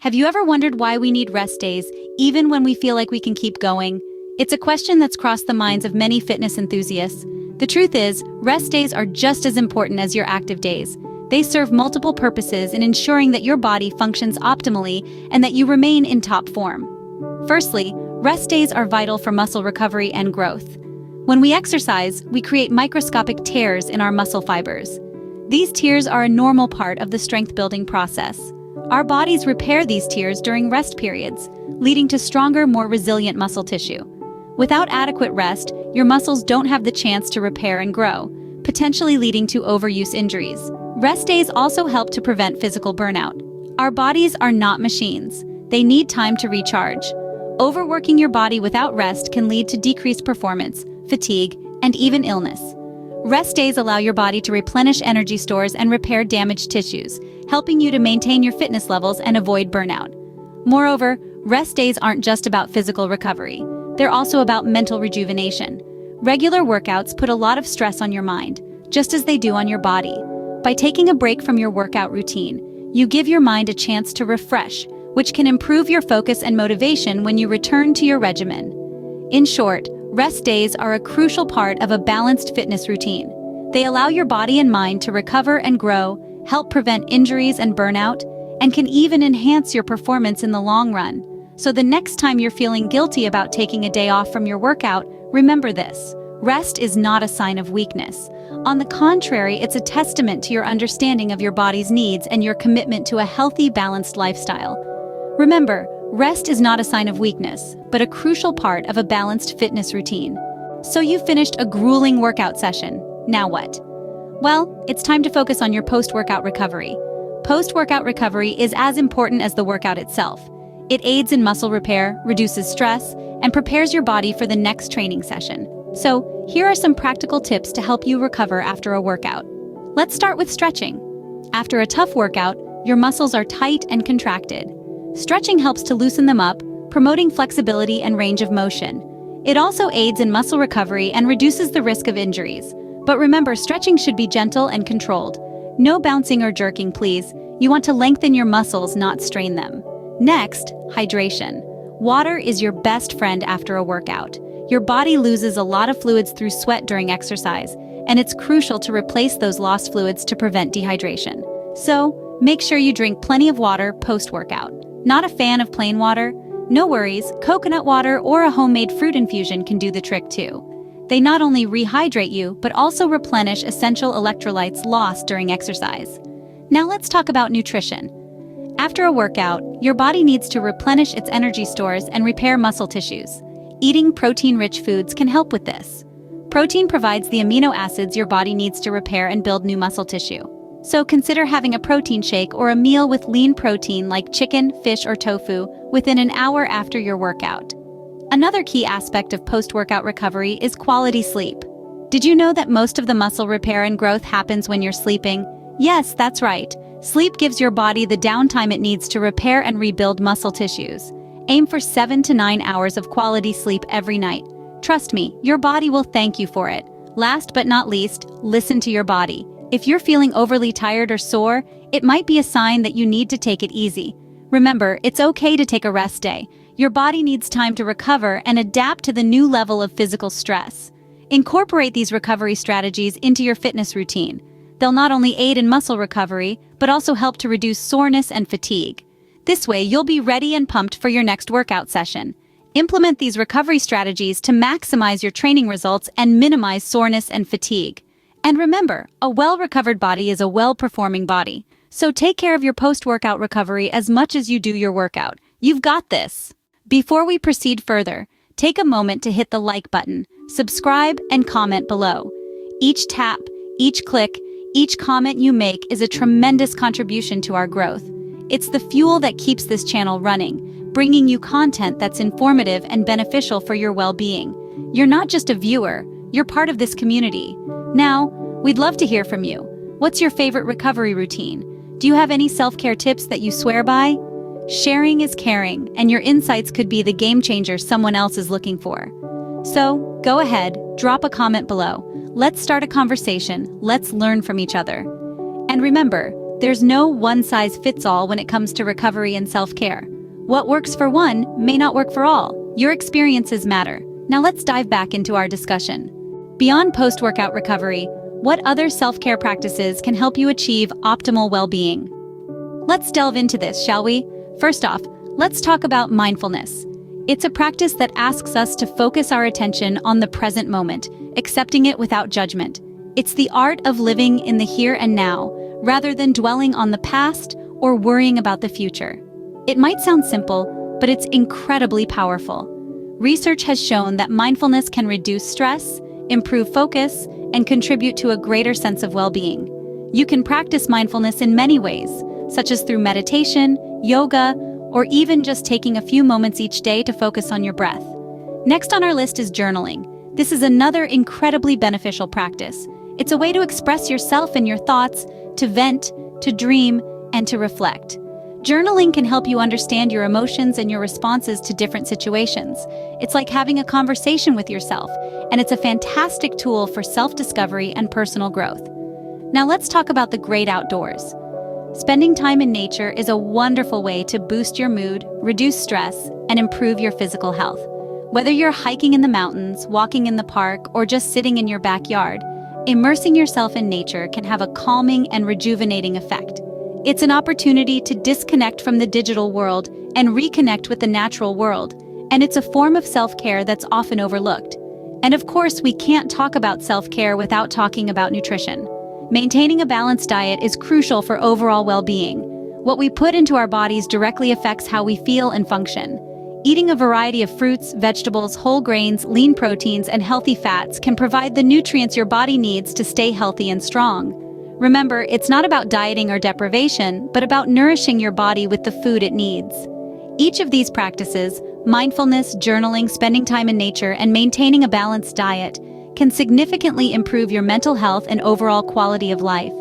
Have you ever wondered why we need rest days, even when we feel like we can keep going? It's a question that's crossed the minds of many fitness enthusiasts. The truth is, rest days are just as important as your active days. They serve multiple purposes in ensuring that your body functions optimally and that you remain in top form. Firstly, rest days are vital for muscle recovery and growth. When we exercise, we create microscopic tears in our muscle fibers. These tears are a normal part of the strength-building process. Our bodies repair these tears during rest periods, leading to stronger, more resilient muscle tissue. Without adequate rest, your muscles don't have the chance to repair and grow, potentially leading to overuse injuries. Rest days also help to prevent physical burnout. Our bodies are not machines. They need time to recharge. Overworking your body without rest can lead to decreased performance, fatigue, and even illness. Rest days allow your body to replenish energy stores and repair damaged tissues, helping you to maintain your fitness levels and avoid burnout. Moreover, rest days aren't just about physical recovery. They're also about mental rejuvenation. Regular workouts put a lot of stress on your mind, just as they do on your body. By taking a break from your workout routine, you give your mind a chance to refresh, which can improve your focus and motivation when you return to your regimen. In short, rest days are a crucial part of a balanced fitness routine. They allow your body and mind to recover and grow, help prevent injuries and burnout, and can even enhance your performance in the long run. So the next time you're feeling guilty about taking a day off from your workout, remember this: rest is not a sign of weakness. On the contrary, it's a testament to your understanding of your body's needs and your commitment to a healthy, balanced lifestyle. Remember, rest is not a sign of weakness, but a crucial part of a balanced fitness routine. So you've finished a grueling workout session. Now what? Well, it's time to focus on your post-workout recovery. Post-workout recovery is as important as the workout itself. It aids in muscle repair, reduces stress, and prepares your body for the next training session. So, here are some practical tips to help you recover after a workout. Let's start with stretching. After a tough workout, your muscles are tight and contracted. Stretching helps to loosen them up, promoting flexibility and range of motion. It also aids in muscle recovery and reduces the risk of injuries. But remember, stretching should be gentle and controlled. No bouncing or jerking, please. You want to lengthen your muscles, not strain them. Next, hydration. Water is your best friend after a workout. Your body loses a lot of fluids through sweat during exercise, and it's crucial to replace those lost fluids to prevent dehydration. So, make sure you drink plenty of water post-workout. Not a fan of plain water? No worries, coconut water or a homemade fruit infusion can do the trick too. They not only rehydrate you, but also replenish essential electrolytes lost during exercise. Now let's talk about nutrition. After a workout, your body needs to replenish its energy stores and repair muscle tissues. Eating protein-rich foods can help with this. Protein provides the amino acids your body needs to repair and build new muscle tissue. So consider having a protein shake or a meal with lean protein like chicken, fish, or tofu within an hour after your workout. Another key aspect of post-workout recovery is quality sleep. Did you know that most of the muscle repair and growth happens when you're sleeping? Yes, that's right. Sleep gives your body the downtime it needs to repair and rebuild muscle tissues. Aim for 7 to 9 hours of quality sleep every night. Trust me, your body will thank you for it. Last but not least, listen to your body. If you're feeling overly tired or sore, it might be a sign that you need to take it easy. Remember, it's okay to take a rest day. Your body needs time to recover and adapt to the new level of physical stress. Incorporate these recovery strategies into your fitness routine. They'll not only aid in muscle recovery, but also help to reduce soreness and fatigue. This way, you'll be ready and pumped for your next workout session. Implement these recovery strategies to maximize your training results and minimize soreness and fatigue. And remember, a well-recovered body is a well-performing body. So take care of your post-workout recovery as much as you do your workout. You've got this. Before we proceed further, take a moment to hit the like button, subscribe, and comment below. Each tap, each click, each comment you make is a tremendous contribution to our growth. It's the fuel that keeps this channel running, bringing you content that's informative and beneficial for your well-being. You're not just a viewer, you're part of this community. Now, we'd love to hear from you. What's your favorite recovery routine? Do you have any self-care tips that you swear by? Sharing is caring, and your insights could be the game changer someone else is looking for. So, go ahead, drop a comment below. Let's start a conversation, let's learn from each other. And remember, There's no one-size-fits-all when it comes to recovery and self-care. What works for one may not work for all. Your experiences matter. Now let's dive back into our discussion. Beyond post-workout recovery, what other self-care practices can help you achieve optimal well-being? Let's delve into this, shall we? First off, let's talk about mindfulness. It's a practice that asks us to focus our attention on the present moment, accepting it without judgment. It's the art of living in the here and now, rather than dwelling on the past or worrying about the future. It might sound simple, but it's incredibly powerful. Research has shown that mindfulness can reduce stress, improve focus, and contribute to a greater sense of well-being. You can practice mindfulness in many ways, such as through meditation, yoga, or even just taking a few moments each day to focus on your breath. Next on our list is journaling. This is another incredibly beneficial practice. It's a way to express yourself and your thoughts, to vent, to dream, and to reflect. Journaling can help you understand your emotions and your responses to different situations. It's like having a conversation with yourself, and it's a fantastic tool for self-discovery and personal growth. Now let's talk about the great outdoors. Spending time in nature is a wonderful way to boost your mood, reduce stress, and improve your physical health. Whether you're hiking in the mountains, walking in the park, or just sitting in your backyard, immersing yourself in nature can have a calming and rejuvenating effect. It's an opportunity to disconnect from the digital world and reconnect with the natural world, and it's a form of self-care that's often overlooked. And of course, we can't talk about self-care without talking about nutrition. Maintaining a balanced diet is crucial for overall well-being. What we put into our bodies directly affects how we feel and function. Eating a variety of fruits, vegetables, whole grains, lean proteins, and healthy fats can provide the nutrients your body needs to stay healthy and strong. Remember, it's not about dieting or deprivation, but about nourishing your body with the food it needs. Each of these practices, mindfulness, journaling, spending time in nature, and maintaining a balanced diet, can significantly improve your mental health and overall quality of life.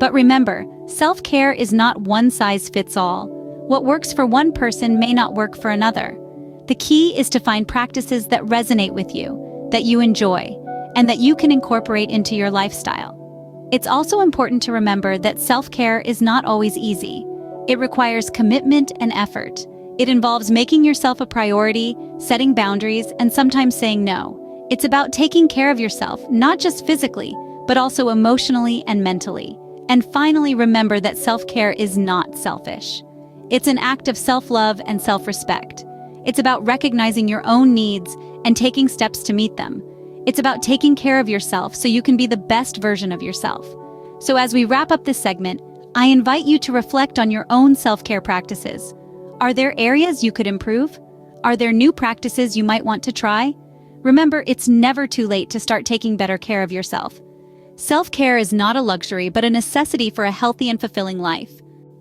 But remember, self-care is not one size fits all. What works for one person may not work for another. The key is to find practices that resonate with you, that you enjoy, and that you can incorporate into your lifestyle. It's also important to remember that self-care is not always easy. It requires commitment and effort. It involves making yourself a priority, setting boundaries, and sometimes saying no. It's about taking care of yourself, not just physically, but also emotionally and mentally. And finally, remember that self-care is not selfish. It's an act of self-love and self-respect. It's about recognizing your own needs and taking steps to meet them. It's about taking care of yourself so you can be the best version of yourself. So as we wrap up this segment, I invite you to reflect on your own self-care practices. Are there areas you could improve? Are there new practices you might want to try? Remember, it's never too late to start taking better care of yourself. Self-care is not a luxury, but a necessity for a healthy and fulfilling life.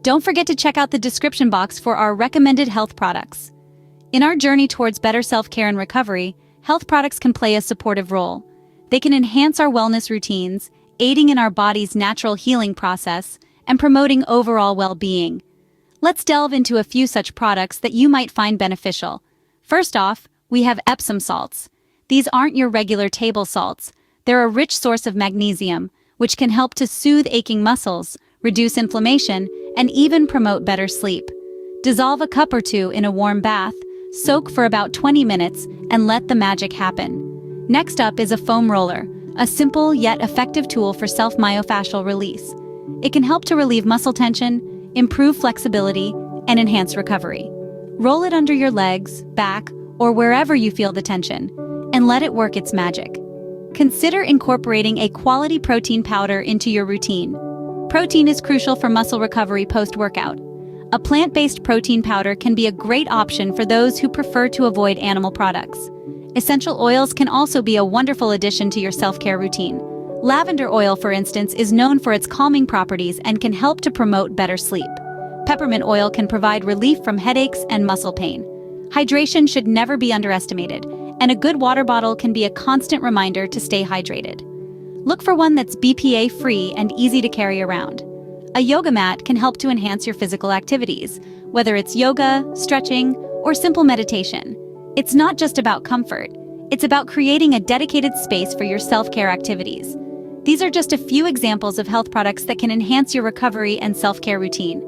Don't forget to check out the description box for our recommended health products. In our journey towards better self-care and recovery, health products can play a supportive role. They can enhance our wellness routines, aiding in our body's natural healing process, and promoting overall well-being. Let's delve into a few such products that you might find beneficial. First off, we have Epsom salts. These aren't your regular table salts. They're a rich source of magnesium, which can help to soothe aching muscles, reduce inflammation, and even promote better sleep. Dissolve a cup or two in a warm bath, soak for about 20 minutes, and let the magic happen. Next up is a foam roller, a simple yet effective tool for self-myofascial release. It can help to relieve muscle tension, improve flexibility, and enhance recovery. Roll it under your legs, back, or wherever you feel the tension, and let it work its magic. Consider incorporating a quality protein powder into your routine. Protein is crucial for muscle recovery post-workout. A plant-based protein powder can be a great option for those who prefer to avoid animal products. Essential oils can also be a wonderful addition to your self-care routine. Lavender oil, for instance, is known for its calming properties and can help to promote better sleep. Peppermint oil can provide relief from headaches and muscle pain. Hydration should never be underestimated, and a good water bottle can be a constant reminder to stay hydrated. Look for one that's BPA-free and easy to carry around. A yoga mat can help to enhance your physical activities, whether it's yoga, stretching, or simple meditation. It's not just about comfort. It's about creating a dedicated space for your self-care activities. These are just a few examples of health products that can enhance your recovery and self-care routine.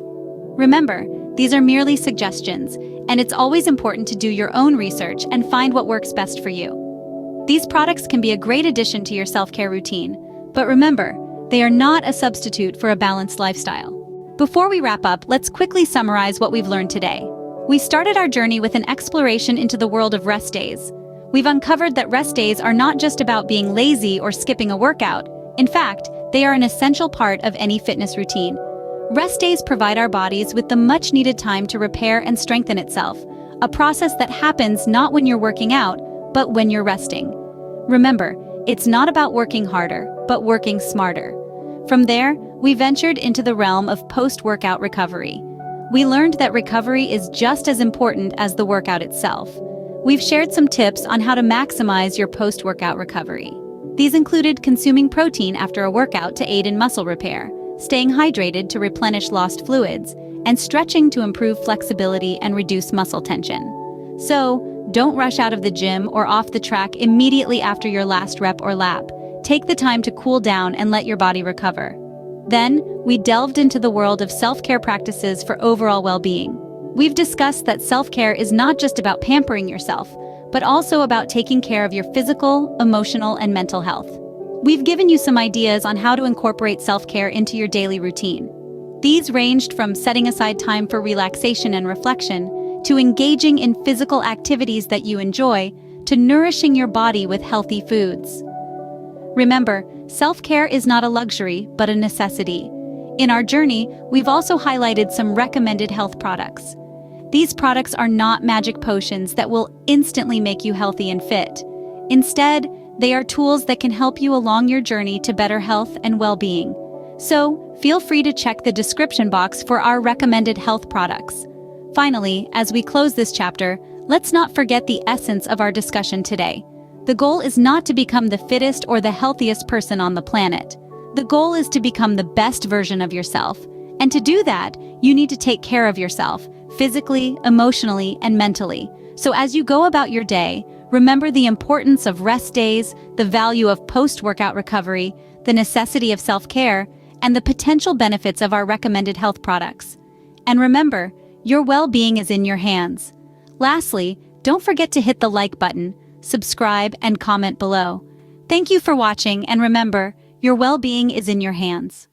Remember, these are merely suggestions, and it's always important to do your own research and find what works best for you. These products can be a great addition to your self-care routine, but remember, they are not a substitute for a balanced lifestyle. Before we wrap up, let's quickly summarize what we've learned today. We started our journey with an exploration into the world of rest days. We've uncovered that rest days are not just about being lazy or skipping a workout. In fact, they are an essential part of any fitness routine. Rest days provide our bodies with the much-needed time to repair and strengthen itself, a process that happens not when you're working out, but when you're resting. Remember, it's not about working harder, but working smarter. From there, we ventured into the realm of post-workout recovery. We learned that recovery is just as important as the workout itself. We've shared some tips on how to maximize your post-workout recovery. These included consuming protein after a workout to aid in muscle repair, staying hydrated to replenish lost fluids, and stretching to improve flexibility and reduce muscle tension. So, don't rush out of the gym or off the track immediately after your last rep or lap. Take the time to cool down and let your body recover. Then, we delved into the world of self-care practices for overall well-being. We've discussed that self-care is not just about pampering yourself, but also about taking care of your physical, emotional, and mental health. We've given you some ideas on how to incorporate self-care into your daily routine. These ranged from setting aside time for relaxation and reflection, to engaging in physical activities that you enjoy, to nourishing your body with healthy foods. Remember, self-care is not a luxury, but a necessity. In our journey, we've also highlighted some recommended health products. These products are not magic potions that will instantly make you healthy and fit. Instead, they are tools that can help you along your journey to better health and well-being. So, feel free to check the description box for our recommended health products. Finally, as we close this chapter, let's not forget the essence of our discussion today. The goal is not to become the fittest or the healthiest person on the planet. The goal is to become the best version of yourself. And to do that, you need to take care of yourself, physically, emotionally, and mentally. So as you go about your day, remember the importance of rest days, the value of post-workout recovery, the necessity of self-care, and the potential benefits of our recommended health products. And remember, your well-being is in your hands. Lastly, don't forget to hit the like button, subscribe, and comment below. Thank you for watching, and remember, your well-being is in your hands.